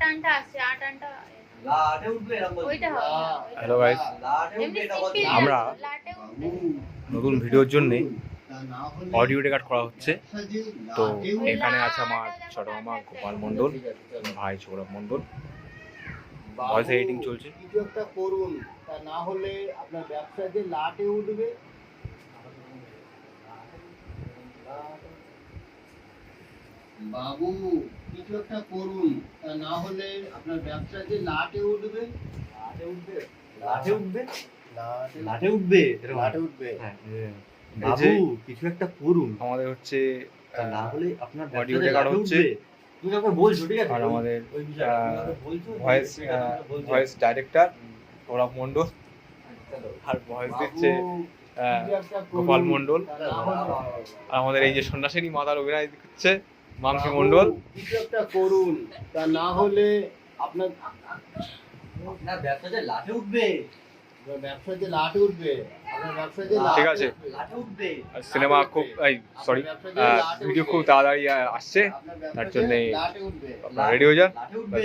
টানটা আছে টানটা হ্যালো গাইস, আমরা নতুন ভিডিওর জন্য অডিও রেকর্ড করা হচ্ছে। তো এখানে আছে আমার ছোট মামা গোপাল মণ্ডল, ভাই সৌরভ মণ্ডল। ভয়েস এডিটিং চলছে। কিছু একটা করুন, তা না হলে আপনার ব্যবসা যে লাটে উঠবে। বাবু কিছু একটা করুন, তা না হলে আপনার ব্যবসা যে লাটে উঠবে। লাটে উঠবে লাটে উঠবে লাটে উঠবে। বাবু কিছু একটা করুন, আমাদের হচ্ছে না হলে আপনার অডিও রেকর্ড হচ্ছে। তুমি আমাকে বলছো ঠিক আছে, আর আমাদের ওই বিষয়টা তুমি আমাকে বলছো, ভয়েস ডাইরেক্টর সৌরভ মণ্ডল, আর ভয়েস দিচ্ছে গোপাল মণ্ডল। আর আমাদের এই যে সন্ন্যাসিনী মাতার অভিনয় দিচ্ছে মাংসী মণ্ডল। কিছু একটা করুন, তা না হলে আপনার ব্যবসা যে লাটে উঠবে, ব্যবসা যে লাটে উঠবে। আপনার ব্যবসা যে ঠিক আছে, লাটে উঠবে। সিনেমা খুব ভিডিও খুব তাড়াতাড়ি আসছে, তার জন্য লাটে উঠবে। আপনারা রেডি হয়ে যান। লাটে উঠবে।